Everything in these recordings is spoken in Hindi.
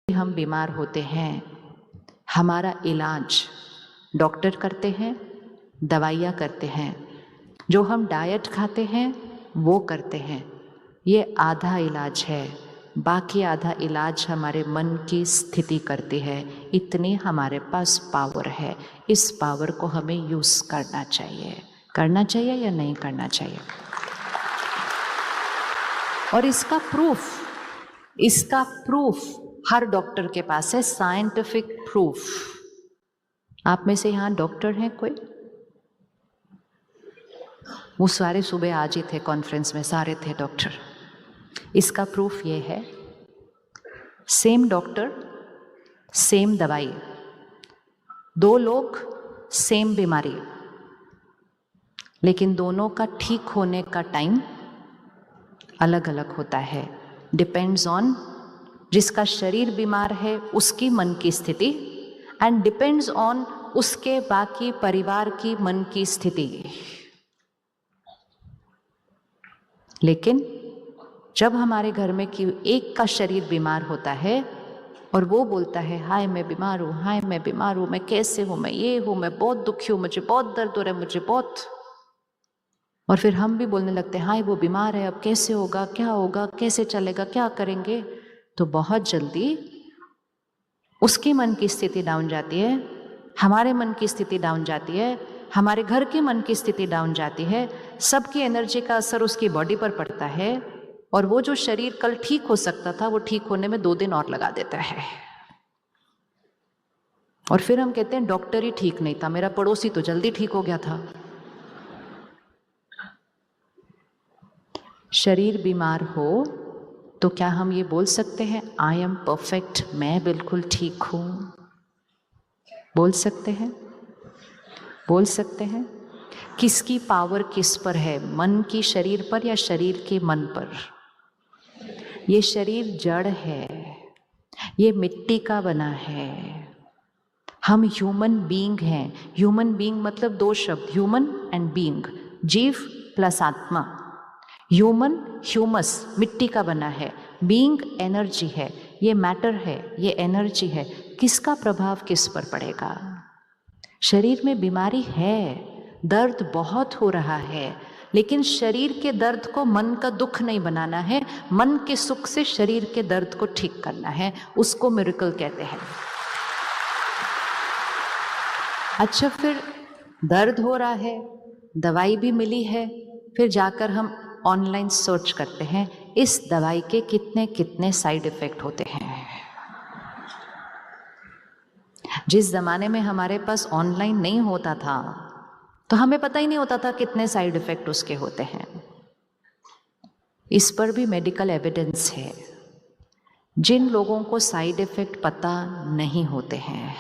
हम बीमार होते हैं, हमारा इलाज डॉक्टर करते हैं, दवाइयाँ करते हैं, जो हम डाइट खाते हैं वो करते हैं। ये आधा इलाज है, बाकी आधा इलाज हमारे मन की स्थिति करती है। इतनी हमारे पास पावर है, इस पावर को हमें यूज़ करना चाहिए। करना चाहिए या नहीं करना चाहिए? और इसका प्रूफ हर डॉक्टर के पास है, साइंटिफिक प्रूफ। आप में से यहाँ डॉक्टर हैं कोई? वो सारे सुबह आज ही थे कॉन्फ्रेंस में, सारे थे डॉक्टर। इसका प्रूफ ये है, सेम डॉक्टर सेम दवाई, दो लोग सेम बीमारी, लेकिन दोनों का ठीक होने का टाइम अलग अलग होता है। डिपेंड्स ऑन जिसका शरीर बीमार है उसकी मन की स्थिति, एंड डिपेंड्स ऑन उसके बाकी परिवार की मन की स्थिति। लेकिन जब हमारे घर में कि एक का शरीर बीमार होता है और वो बोलता है हाय मैं बीमार हूँ, हाय मैं बीमार हूँ, मैं कैसे हूँ, मैं ये हूँ, मैं बहुत दुखी हूँ, मुझे बहुत दर्द हो रहा है, मुझे बहुत, और फिर हम भी बोलने लगते हैं हाय वो बीमार है, अब कैसे होगा, क्या होगा, कैसे चलेगा, क्या करेंगे, तो बहुत जल्दी उसके मन की स्थिति डाउन जाती है, हमारे मन की स्थिति डाउन जाती है, हमारे घर के मन की स्थिति डाउन जाती है। सबकी एनर्जी का असर उसकी बॉडी पर पड़ता है, और वो जो शरीर कल ठीक हो सकता था वो ठीक होने में 2 दिन और लगा देता है। और फिर हम कहते हैं डॉक्टर ही ठीक नहीं था, मेरा पड़ोसी तो जल्दी ठीक हो गया था। शरीर बीमार हो तो क्या हम ये बोल सकते हैं आई एम परफेक्ट, मैं बिल्कुल ठीक हूं? बोल सकते हैं? बोल सकते हैं? किसकी पावर किस पर है, मन की शरीर पर या शरीर के मन पर? ये शरीर जड़ है, ये मिट्टी का बना है। हम ह्यूमन बीइंग हैं। ह्यूमन बीइंग मतलब 2 शब्द, ह्यूमन एंड बीइंग, जीव प्लस आत्मा। ह्यूमन ह्यूमस मिट्टी का बना है, बीइंग एनर्जी है, ये मैटर है, ये एनर्जी है। किसका प्रभाव किस पर पड़ेगा? शरीर में बीमारी है, दर्द बहुत हो रहा है, लेकिन शरीर के दर्द को मन का दुख नहीं बनाना है, मन के सुख से शरीर के दर्द को ठीक करना है, उसको मिरेकल कहते हैं। अच्छा, फिर दर्द हो रहा है, दवाई भी मिली है, फिर जाकर हम ऑनलाइन सर्च करते हैं इस दवाई के कितने कितने साइड इफेक्ट होते हैं। जिस जमाने में हमारे पास ऑनलाइन नहीं होता था तो हमें पता ही नहीं होता था कितने साइड इफेक्ट उसके होते हैं। इस पर भी मेडिकल एविडेंस है। जिन लोगों को साइड इफेक्ट पता नहीं होते हैं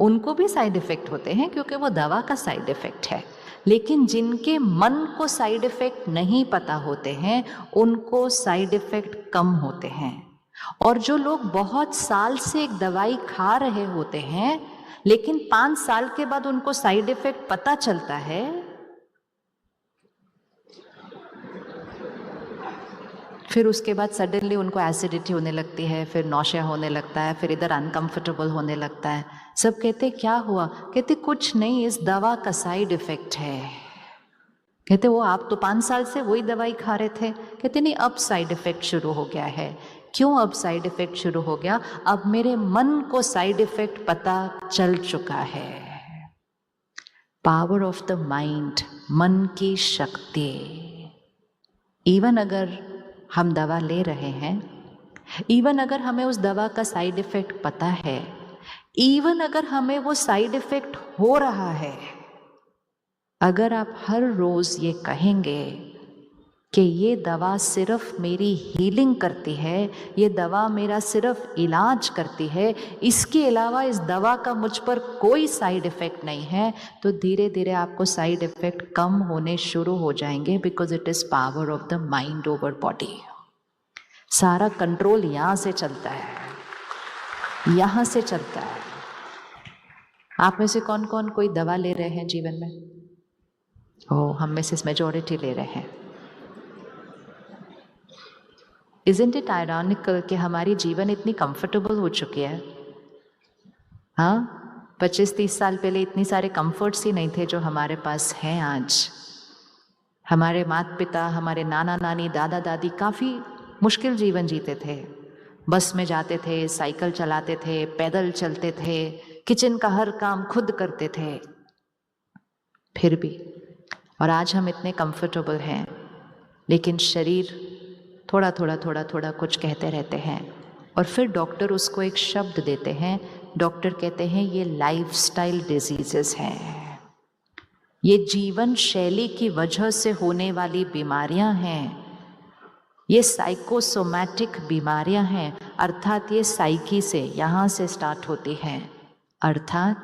उनको भी साइड इफेक्ट होते हैं, क्योंकि वो दवा का साइड इफेक्ट है। लेकिन जिनके मन को साइड इफेक्ट नहीं पता होते हैं उनको साइड इफेक्ट कम होते हैं। और जो लोग बहुत साल से एक दवाई खा रहे होते हैं लेकिन 5 साल के बाद उनको साइड इफेक्ट पता चलता है, फिर उसके बाद सडनली उनको एसिडिटी होने लगती है, फिर नौशिया होने लगता है, फिर इधर अनकंफर्टेबल होने लगता है। सब कहते क्या हुआ? कहते कुछ नहीं, इस दवा का साइड इफेक्ट है। कहते वो आप तो 5 साल से वही दवाई खा रहे थे। कहते नहीं, अब साइड इफेक्ट शुरू हो गया है। क्यों अब साइड इफेक्ट शुरू हो गया? अब मेरे मन को साइड इफेक्ट पता चल चुका है। पावर ऑफ द माइंड, मन की शक्ति। इवन अगर हम दवा ले रहे हैं, इवन अगर हमें उस दवा का साइड इफेक्ट पता है, इवन अगर हमें वो साइड इफेक्ट हो रहा है, अगर आप हर रोज ये कहेंगे कि ये दवा सिर्फ मेरी हीलिंग करती है, ये दवा मेरा सिर्फ इलाज करती है, इसके अलावा इस दवा का मुझ पर कोई साइड इफेक्ट नहीं है, तो धीरे धीरे आपको साइड इफेक्ट कम होने शुरू हो जाएंगे, because it is power of the mind over body. सारा कंट्रोल यहाँ से चलता है, यहाँ से चलता है। आप में से कौन कौन कोई दवा ले रहे हैं जीवन में? हम में से मेजॉरिटी ले रहे हैं। Isn't it ironical कि हमारी जीवन इतनी कंफर्टेबल हो चुकी है? हाँ, 25-30 साल पहले इतनी सारे कंफर्ट्स ही नहीं थे जो हमारे पास हैं आज। हमारे माता पिता, हमारे नाना नानी, दादा दादी काफ़ी मुश्किल जीवन जीते थे। बस में जाते थे, साइकिल चलाते थे, पैदल चलते थे, किचन का हर काम खुद करते थे, फिर भी। और आज हम इतने कंफर्टेबल हैं, लेकिन शरीर थोड़ा थोड़ा कुछ कहते रहते हैं। और फिर डॉक्टर उसको एक शब्द देते हैं, डॉक्टर कहते हैं ये लाइफस्टाइल डिजीजेस हैं, ये जीवन शैली की वजह से होने वाली बीमारियां हैं, ये साइकोसोमैटिक बीमारियां हैं। अर्थात ये साइकी से, यहाँ से स्टार्ट होती हैं। अर्थात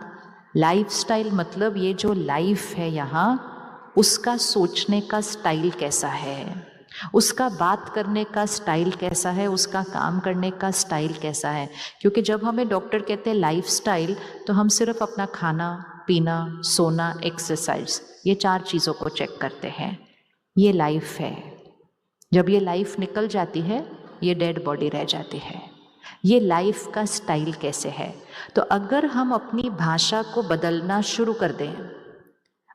लाइफस्टाइल मतलब ये जो लाइफ है यहाँ, उसका सोचने का स्टाइल कैसा है, उसका बात करने का स्टाइल कैसा है, उसका काम करने का स्टाइल कैसा है। क्योंकि जब हमें डॉक्टर कहते हैं लाइफस्टाइल, तो हम सिर्फ अपना खाना पीना, सोना, एक्सरसाइज, ये 4 चीज़ों को चेक करते हैं। ये लाइफ है। जब ये लाइफ निकल जाती है, ये डेड बॉडी रह जाती है। ये लाइफ का स्टाइल कैसे है? तो अगर हम अपनी भाषा को बदलना शुरू कर दें,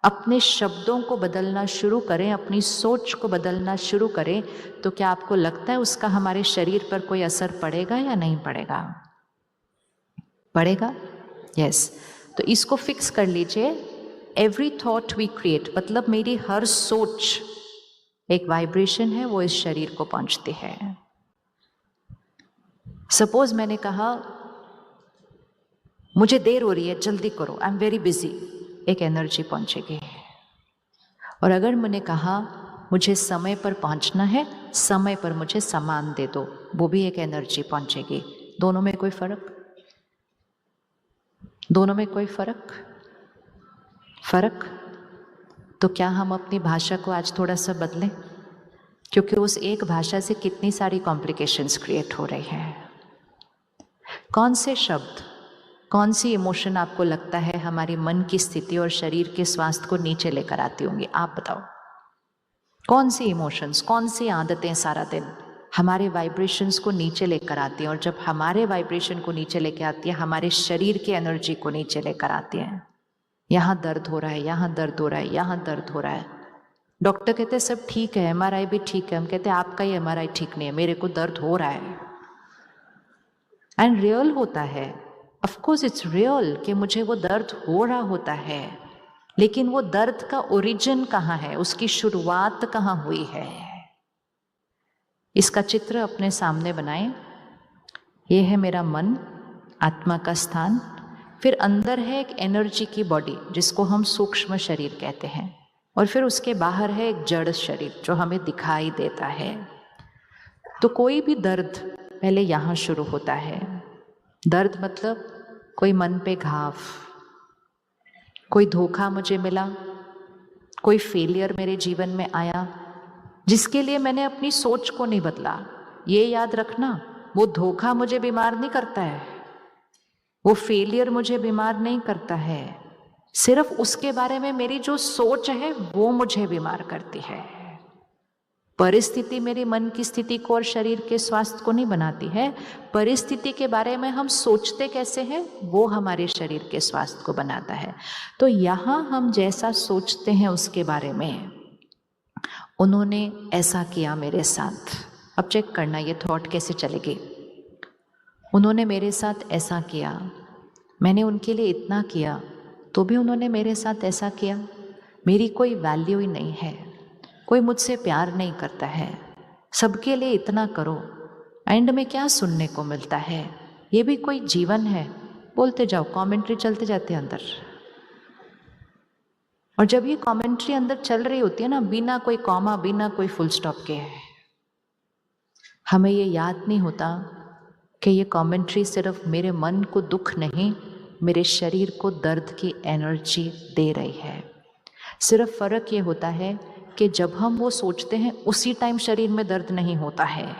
अपने शब्दों को बदलना शुरू करें, अपनी सोच को बदलना शुरू करें, तो क्या आपको लगता है उसका हमारे शरीर पर कोई असर पड़ेगा या नहीं पड़ेगा? पड़ेगा? यस। तो इसको फिक्स कर लीजिए। एवरी थॉट वी क्रिएट, मतलब मेरी हर सोच एक वाइब्रेशन है, वो इस शरीर को पहुंचती है। सपोज मैंने कहा मुझे देर हो रही है, जल्दी करो, आई एम वेरी बिजी, एक एनर्जी पहुंचेगी। और अगर मैंने कहा मुझे समय पर पहुंचना है, समय पर मुझे सामान दे दो, वो भी एक एनर्जी पहुंचेगी। दोनों में कोई फर्क? दोनों में कोई फर्क? तो क्या हम अपनी भाषा को आज थोड़ा सा बदलें? क्योंकि उस एक भाषा से कितनी सारी कॉम्प्लिकेशंस क्रिएट हो रही हैं। कौन से शब्द, कौन सी इमोशन आपको लगता है हमारी मन की स्थिति और शरीर के स्वास्थ्य को नीचे लेकर आती होंगी? आप बताओ, कौन सी इमोशंस, कौन सी आदतें सारा दिन हमारे वाइब्रेशंस को नीचे लेकर आती हैं? और जब हमारे वाइब्रेशन को नीचे लेकर आती है, हमारे शरीर की एनर्जी को नीचे लेकर आती हैं। यहाँ दर्द हो रहा है, यहाँ दर्द हो रहा है, यहाँ दर्द हो रहा है। डॉक्टर कहते हैं सब ठीक है, MRI भी ठीक है। हम कहते हैं आपका ही MRI ठीक नहीं है, मेरे को दर्द हो रहा है। एंड रियल होता है, ऑफ कोर्स इट्स रियल कि मुझे वो दर्द हो रहा होता है, लेकिन वो दर्द का ओरिजिन कहाँ है, उसकी शुरुआत कहाँ हुई है? इसका चित्र अपने सामने बनाएं। ये है मेरा मन, आत्मा का स्थान। फिर अंदर है एक एनर्जी की बॉडी जिसको हम सूक्ष्म शरीर कहते हैं, और फिर उसके बाहर है एक जड़ शरीर जो हमें दिखाई देता है। तो कोई भी दर्द पहले यहाँ शुरू होता है। दर्द मतलब कोई मन पे घाव, कोई धोखा मुझे मिला, कोई फेलियर मेरे जीवन में आया जिसके लिए मैंने अपनी सोच को नहीं बदला। ये याद रखना, वो धोखा मुझे बीमार नहीं करता है, वो फेलियर मुझे बीमार नहीं करता है, सिर्फ उसके बारे में मेरी जो सोच है वो मुझे बीमार करती है। परिस्थिति मेरी मन की स्थिति को और शरीर के स्वास्थ्य को नहीं बनाती है। परिस्थिति के बारे में हम सोचते कैसे हैं वो हमारे शरीर के स्वास्थ्य को बनाता है। तो यहाँ हम जैसा सोचते हैं उसके बारे में, उन्होंने ऐसा किया मेरे साथ। अब चेक करना ये थॉट कैसे चलेगी। उन्होंने मेरे साथ ऐसा किया, मैंने उनके लिए इतना किया, तो भी उन्होंने मेरे साथ ऐसा किया। मेरी कोई वैल्यू ही नहीं है, कोई मुझसे प्यार नहीं करता है, सबके लिए इतना करो, एंड में क्या सुनने को मिलता है? ये भी कोई जीवन है? बोलते जाओ, कमेंट्री चलते जाते अंदर। और जब ये कमेंट्री अंदर चल रही होती है ना, बिना कोई कॉमा, बिना कोई फुल स्टॉप के, हमें ये याद नहीं होता कि ये कमेंट्री सिर्फ मेरे मन को दुख नहीं, मेरे शरीर को दर्द की एनर्जी दे रही है। सिर्फ फर्क ये होता है कि जब हम वो सोचते हैं उसी टाइम शरीर में दर्द नहीं होता है,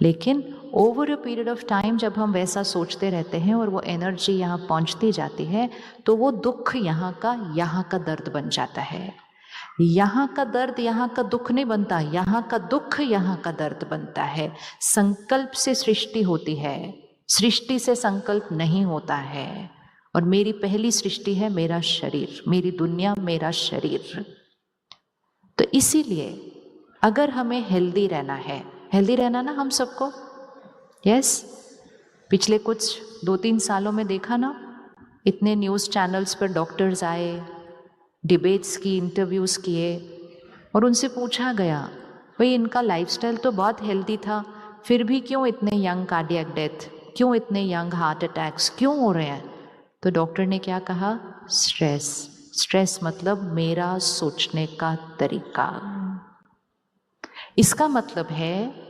लेकिन over a period of time जब हम वैसा सोचते रहते हैं और वो एनर्जी यहाँ पहुँचती जाती है, तो वो दुख यहाँ का दर्द बन जाता है। यहाँ का दर्द यहाँ का दुख नहीं बनता, यहाँ का दुख यहाँ का दर्द बनता है। संकल्प से सृष्टि होती है, सृष्टि से संकल्प नहीं होता है। और मेरी पहली सृष्टि है मेरा शरीर, मेरी दुनिया मेरा शरीर। तो इसीलिए अगर हमें हेल्दी रहना है, हेल्दी रहना ना हम सबको, यस, पिछले कुछ 2-3 सालों में देखा ना, इतने न्यूज़ चैनल्स पर डॉक्टर्स आए, डिबेट्स की, इंटरव्यूज़ किए और उनसे पूछा गया भाई इनका लाइफस्टाइल तो बहुत हेल्दी था, फिर भी क्यों इतने यंग कार्डियक डेथ, क्यों इतने यंग हार्ट अटैक्स क्यों हो रहे हैं? तो डॉक्टर ने क्या कहा? स्ट्रेस। स्ट्रेस मतलब मेरा सोचने का तरीका। इसका मतलब है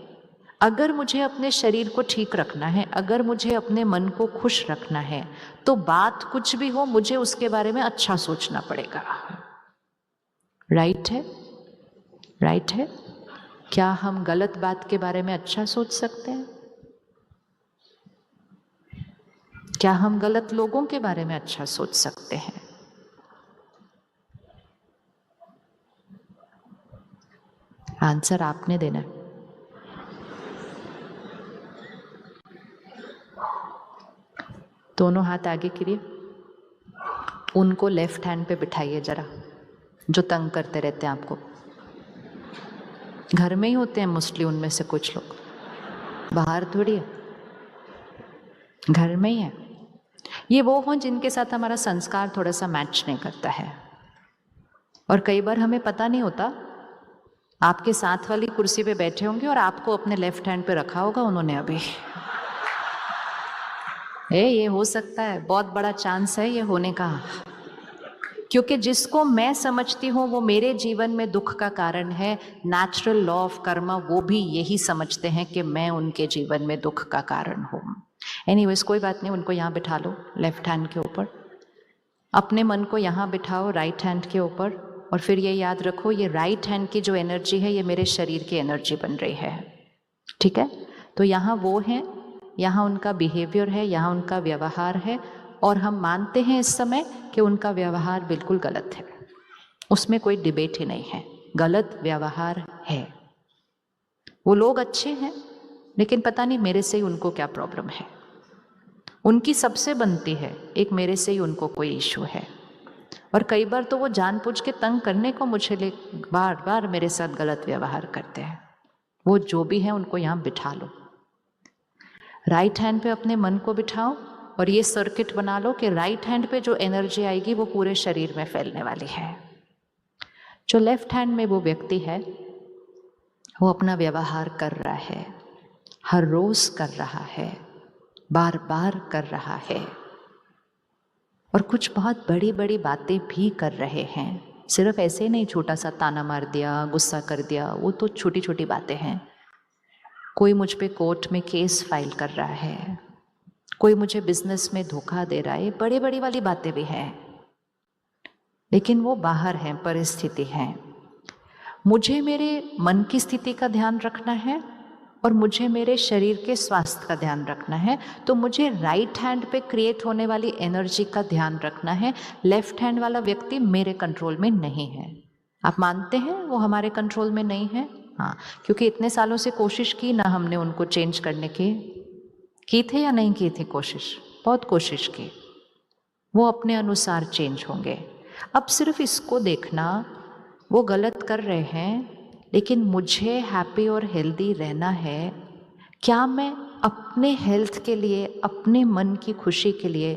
अगर मुझे अपने शरीर को ठीक रखना है, अगर मुझे अपने मन को खुश रखना है, तो बात कुछ भी हो मुझे उसके बारे में अच्छा सोचना पड़ेगा। राइट है? राइट है? क्या हम गलत बात के बारे में अच्छा सोच सकते हैं? क्या हम गलत लोगों के बारे में अच्छा सोच सकते हैं? आंसर आपने देना है। दोनों हाथ आगे करिए, उनको लेफ्ट हैंड पे बिठाइए जरा, जो तंग करते रहते हैं आपको। घर में ही होते हैं मोस्टली उनमें से कुछ लोग, बाहर थोड़ी है, घर में ही है। ये वो हों जिनके साथ हमारा संस्कार थोड़ा सा मैच नहीं करता है। और कई बार हमें पता नहीं होता, आपके साथ वाली कुर्सी पे बैठे होंगे और आपको अपने लेफ्ट हैंड पे रखा होगा उन्होंने अभी। ये हो सकता है, बहुत बड़ा चांस है ये होने का, क्योंकि जिसको मैं समझती हूँ वो मेरे जीवन में दुख का कारण है, नेचुरल लॉ ऑफ कर्मा वो भी यही समझते हैं कि मैं उनके जीवन में दुख का कारण हूँ। एनीवेज कोई बात नहीं, उनको यहाँ बिठा लो लेफ्ट हैंड के ऊपर, अपने मन को यहाँ बिठाओ राइट हैंड के ऊपर, और फिर ये याद रखो ये राइट हैंड की जो एनर्जी है ये मेरे शरीर की एनर्जी बन रही है। ठीक है? तो यहाँ वो हैं, यहाँ उनका बिहेवियर है, यहाँ उनका व्यवहार है, और हम मानते हैं इस समय कि उनका व्यवहार बिल्कुल गलत है, उसमें कोई डिबेट ही नहीं है, गलत व्यवहार है। वो लोग अच्छे हैं लेकिन पता नहीं मेरे से ही उनको क्या प्रॉब्लम है, उनकी सबसे बनती है, एक मेरे से ही उनको कोई इशू है। और कई बार तो वो जानबूझ के तंग करने को मुझे ले बार बार मेरे साथ गलत व्यवहार करते हैं। वो जो भी है उनको यहाँ बिठा लो, राइट हैंड पे अपने मन को बिठाओ और ये सर्किट बना लो कि राइट हैंड पे जो एनर्जी आएगी वो पूरे शरीर में फैलने वाली है। जो लेफ्ट हैंड में वो व्यक्ति है वो अपना व्यवहार कर रहा है, हर रोज कर रहा है, बार बार कर रहा है, और कुछ बहुत बड़ी बड़ी बातें भी कर रहे हैं। सिर्फ ऐसे नहीं छोटा सा ताना मार दिया, गुस्सा कर दिया, वो तो छोटी छोटी बातें हैं। कोई मुझ पे कोर्ट में केस फाइल कर रहा है, कोई मुझे बिजनेस में धोखा दे रहा है, बड़ी बड़ी वाली बातें भी हैं, लेकिन वो बाहर हैं, परिस्थिति है। मुझे मेरे मन की स्थिति का ध्यान रखना है और मुझे मेरे शरीर के स्वास्थ्य का ध्यान रखना है, तो मुझे राइट हैंड पे क्रिएट होने वाली एनर्जी का ध्यान रखना है। लेफ्ट हैंड वाला व्यक्ति मेरे कंट्रोल में नहीं है। आप मानते हैं वो हमारे कंट्रोल में नहीं है? हाँ, क्योंकि इतने सालों से कोशिश की ना हमने उनको चेंज करने की थे या नहीं की थी कोशिश? बहुत कोशिश की, वो अपने अनुसार चेंज होंगे। अब सिर्फ इसको देखना, वो गलत कर रहे हैं लेकिन मुझे हैप्पी और हेल्दी रहना है। क्या मैं अपने हेल्थ के लिए, अपने मन की खुशी के लिए,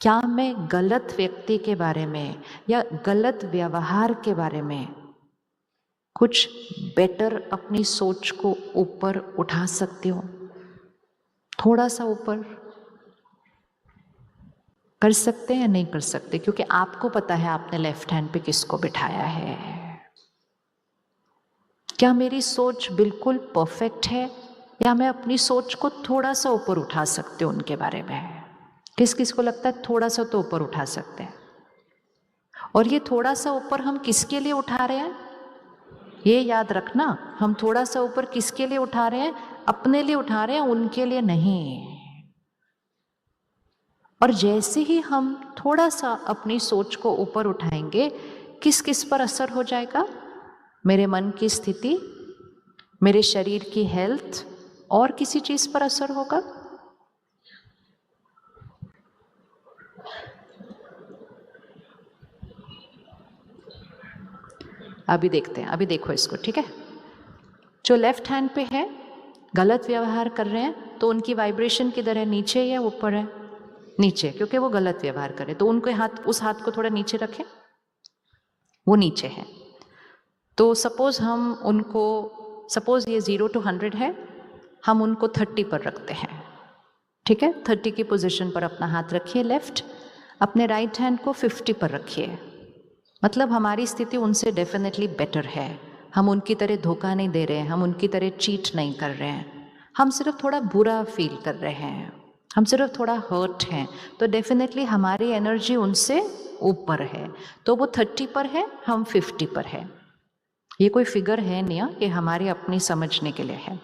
क्या मैं गलत व्यक्ति के बारे में या गलत व्यवहार के बारे में कुछ बेटर अपनी सोच को ऊपर उठा सकती हूँ? थोड़ा सा ऊपर कर सकते हैं या नहीं कर सकते? क्योंकि आपको पता है आपने लेफ्ट हैंड पे किसको बिठाया है। क्या मेरी सोच बिल्कुल परफेक्ट है या मैं अपनी सोच को थोड़ा सा ऊपर उठा सकती हूँ उनके बारे में? किस किस को लगता है थोड़ा सा तो ऊपर उठा सकते हैं? और ये थोड़ा सा ऊपर हम किसके लिए उठा रहे हैं? ये याद रखना, हम थोड़ा सा ऊपर किसके लिए उठा रहे हैं? अपने लिए उठा रहे हैं, उनके लिए नहीं। और जैसे ही हम थोड़ा सा अपनी सोच को ऊपर उठाएंगे, किस किस पर असर हो जाएगा? मेरे मन की स्थिति, मेरे शरीर की हेल्थ, और किसी चीज पर असर होगा? अभी देखते हैं, अभी देखो इसको, ठीक है। जो लेफ्ट हैंड पे है, गलत व्यवहार कर रहे हैं, तो उनकी वाइब्रेशन किधर है, नीचे या ऊपर है? नीचे, क्योंकि वो गलत व्यवहार करे। तो उनके हाथ, उस हाथ को थोड़ा नीचे रखें, वो नीचे है। तो सपोज हम उनको, सपोज ये 0 to 100 है, हम उनको 30 पर रखते हैं, ठीक है। 30 की पोजीशन पर अपना हाथ रखिए लेफ्ट, अपने राइट हैंड को 50 पर रखिए। मतलब हमारी स्थिति उनसे डेफिनेटली बेटर है, हम उनकी तरह धोखा नहीं दे रहे हैं, हम उनकी तरह चीट नहीं कर रहे हैं, हम सिर्फ थोड़ा बुरा फील कर रहे हैं, हम सिर्फ थोड़ा हर्ट हैं। तो डेफिनेटली हमारी एनर्जी उनसे ऊपर है, तो वो 30 पर है, हम 50 पर है। ये कोई फिगर है नहीं कि हमारी अपनी समझने के लिए है।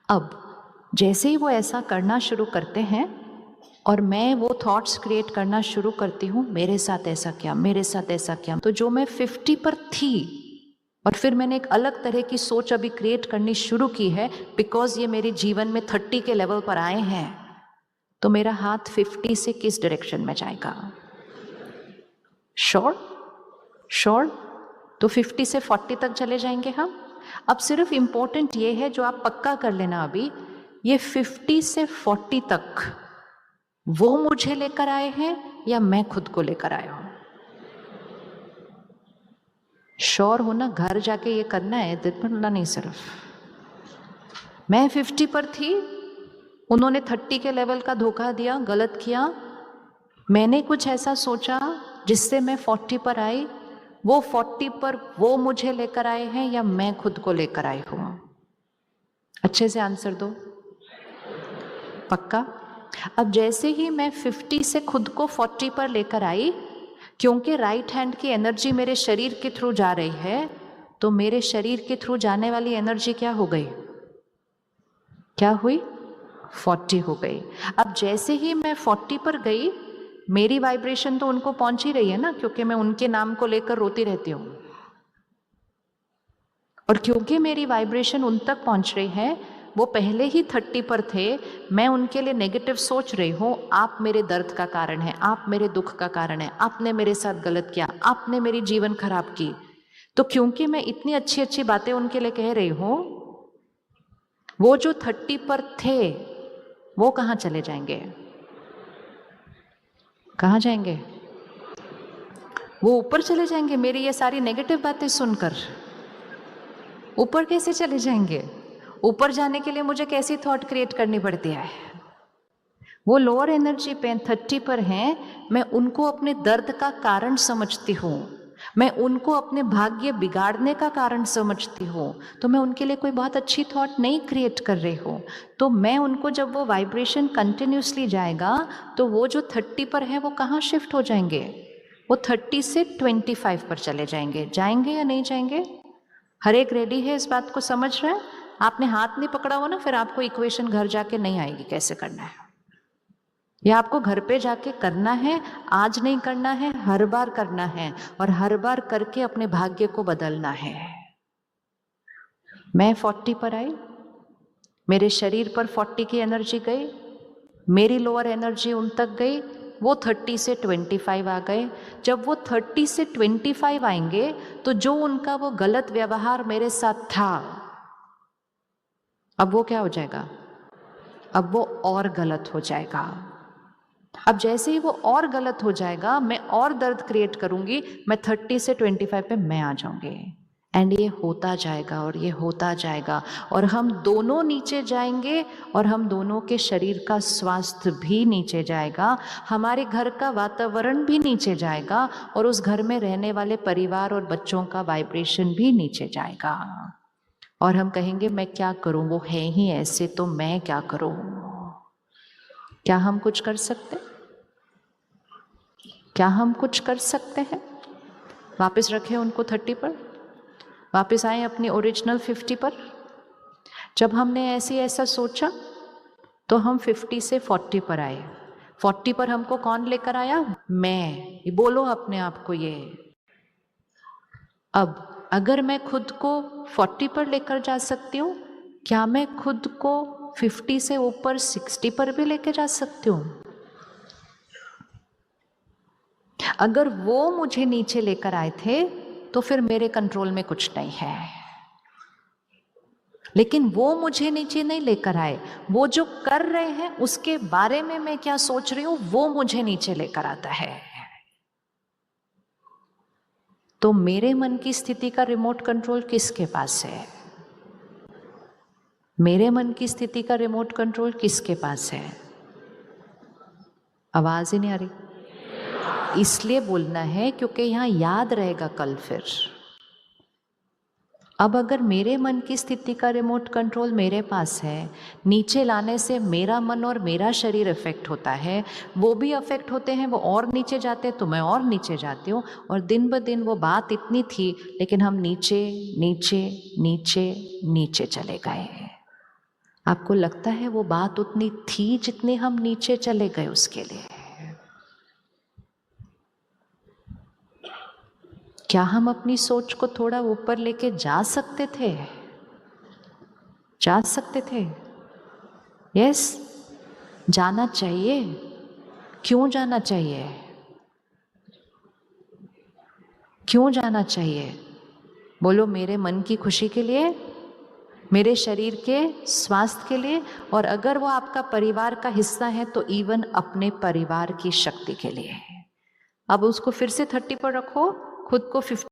अब जैसे ही वो ऐसा करना शुरू करते हैं और मैं वो थॉट्स क्रिएट करना शुरू करती हूँ, मेरे साथ ऐसा क्या, मेरे साथ ऐसा क्या, तो जो मैं 50 पर थी और फिर मैंने एक अलग तरह की सोच अभी क्रिएट करनी शुरू की है, बिकॉज ये मेरे जीवन में 30 के लेवल पर आए हैं, तो मेरा हाथ 50 से किस डायरेक्शन में जाएगा? श्योर? श्योर? तो 50 से 40 तक चले जाएंगे हम। अब सिर्फ इंपॉर्टेंट ये है, जो आप पक्का कर लेना अभी, ये 50 से 40 तक वो मुझे लेकर आए हैं या मैं खुद को लेकर आया हूं? श्योर हो ना? घर जाके ये करना है, दिखना नहीं सिर्फ। मैं 50 पर थी, उन्होंने 30 के लेवल का धोखा दिया, गलत किया, मैंने कुछ ऐसा सोचा जिससे मैं 40 पर आई, वो 40 पर वो मुझे लेकर आए हैं या मैं खुद को लेकर आई हूं? अच्छे से आंसर दो, पक्का? अब जैसे ही मैं 50 से खुद को 40 पर लेकर आई, क्योंकि राइट हैंड की एनर्जी मेरे शरीर के थ्रू जा रही है, तो मेरे शरीर के थ्रू जाने वाली एनर्जी क्या हो गई? क्या हुई? 40 हो गई। अब जैसे ही मैं 40 पर गई, मेरी वाइब्रेशन तो उनको पहुंच ही रही है ना, क्योंकि मैं उनके नाम को लेकर रोती रहती हूँ, और क्योंकि मेरी वाइब्रेशन उन तक पहुंच रही है, वो पहले ही 30 पर थे, मैं उनके लिए नेगेटिव सोच रही हूँ, आप मेरे दर्द का कारण है, आप मेरे दुख का कारण है, आपने मेरे साथ गलत किया, आपने मेरी जीवन खराब की। तो क्योंकि मैं इतनी अच्छी अच्छी बातें उनके लिए कह रही हूँ, वो जो 30 पर थे वो कहाँ चले जाएंगे? कहाँ जाएंगे? वो ऊपर चले जाएंगे। मेरी ये सारी नेगेटिव बातें सुनकर ऊपर कैसे चले जाएंगे? ऊपर जाने के लिए मुझे कैसी थॉट क्रिएट करनी पड़ती है? वो लोअर एनर्जी पे 30 पर हैं, मैं उनको अपने दर्द का कारण समझती हूँ, मैं उनको अपने भाग्य बिगाड़ने का कारण समझती हूँ, तो मैं उनके लिए कोई बहुत अच्छी थॉट नहीं क्रिएट कर रही हूँ। तो मैं उनको, जब वो वाइब्रेशन कंटिन्यूसली जाएगा, तो वो जो 30 पर है वो कहाँ शिफ्ट हो जाएंगे? वो 30 से 25 पर चले जाएंगे। जाएंगे या नहीं जाएंगे? हर एक रेडी है इस बात को समझ रहा है? आपने हाथ नहीं पकड़ा हुआ ना, फिर आपको इक्वेशन घर जाके नहीं आएगी कैसे करना है। यह आपको घर पे जाके करना है, आज नहीं करना है, हर बार करना है, और हर बार करके अपने भाग्य को बदलना है। मैं 40 पर आई, मेरे शरीर पर 40 की एनर्जी गई, मेरी लोअर एनर्जी उन तक गई, वो 30 से 25 आ गए। जब वो 30 से 25 आएंगे, तो जो उनका वो गलत व्यवहार मेरे साथ था, अब वो क्या हो जाएगा? अब वो और गलत हो जाएगा। अब जैसे ही वो और गलत हो जाएगा, मैं और दर्द क्रिएट करूंगी, मैं 30 से 25 पे मैं आ जाऊंगी, एंड ये होता जाएगा और ये होता जाएगा, और हम दोनों नीचे जाएंगे, और हम दोनों के शरीर का स्वास्थ्य भी नीचे जाएगा, हमारे घर का वातावरण भी नीचे जाएगा, और उस घर में रहने वाले परिवार और बच्चों का वाइब्रेशन भी नीचे जाएगा। और हम कहेंगे मैं क्या करूं, वो है ही ऐसे, तो मैं क्या करूं? क्या हम कुछ कर सकते? क्या हम कुछ कर सकते हैं? वापस रखें उनको 30 पर, वापस आए अपनी ओरिजिनल 50 पर। जब हमने ऐसा सोचा, तो हम 50 से 40 पर आए। 40 पर हमको कौन लेकर आया? मैं। ये बोलो अपने आप को, ये अब अगर मैं खुद को 40 पर लेकर जा सकती हूँ, क्या मैं खुद को 50 से ऊपर 60 पर भी लेकर जा सकती हूँ? अगर वो मुझे नीचे लेकर आए थे तो फिर मेरे कंट्रोल में कुछ नहीं है, लेकिन वो मुझे नीचे नहीं लेकर आए। वो जो कर रहे हैं उसके बारे में मैं क्या सोच रही हूं वो मुझे नीचे लेकर आता है। तो मेरे मन की स्थिति का रिमोट कंट्रोल किसके पास है? मेरे मन की स्थिति का रिमोट कंट्रोल किसके पास है? आवाज ही नहीं आ रही, इसलिए बोलना है क्योंकि यहां याद रहेगा कल फिर। अब अगर मेरे मन की स्थिति का रिमोट कंट्रोल मेरे पास है, नीचे लाने से मेरा मन और मेरा शरीर इफेक्ट होता है, वो भी अफेक्ट होते हैं, वो और नीचे जाते हैं तो मैं और नीचे जाती हूँ, और दिन ब दिन वो बात इतनी थी लेकिन हम नीचे नीचे नीचे नीचे चले गए। आपको लगता है वो बात उतनी थी जितनी हम नीचे चले गए उसके लिए? क्या हम अपनी सोच को थोड़ा ऊपर लेके जा सकते थे? जा सकते थे? यस, जाना चाहिए। क्यों जाना चाहिए? क्यों जाना चाहिए? बोलो, मेरे मन की खुशी के लिए, मेरे शरीर के स्वास्थ्य के लिए, और अगर वो आपका परिवार का हिस्सा है तो इवन अपने परिवार की शक्ति के लिए। अब उसको फिर से 30 पर रखो, खुद को 50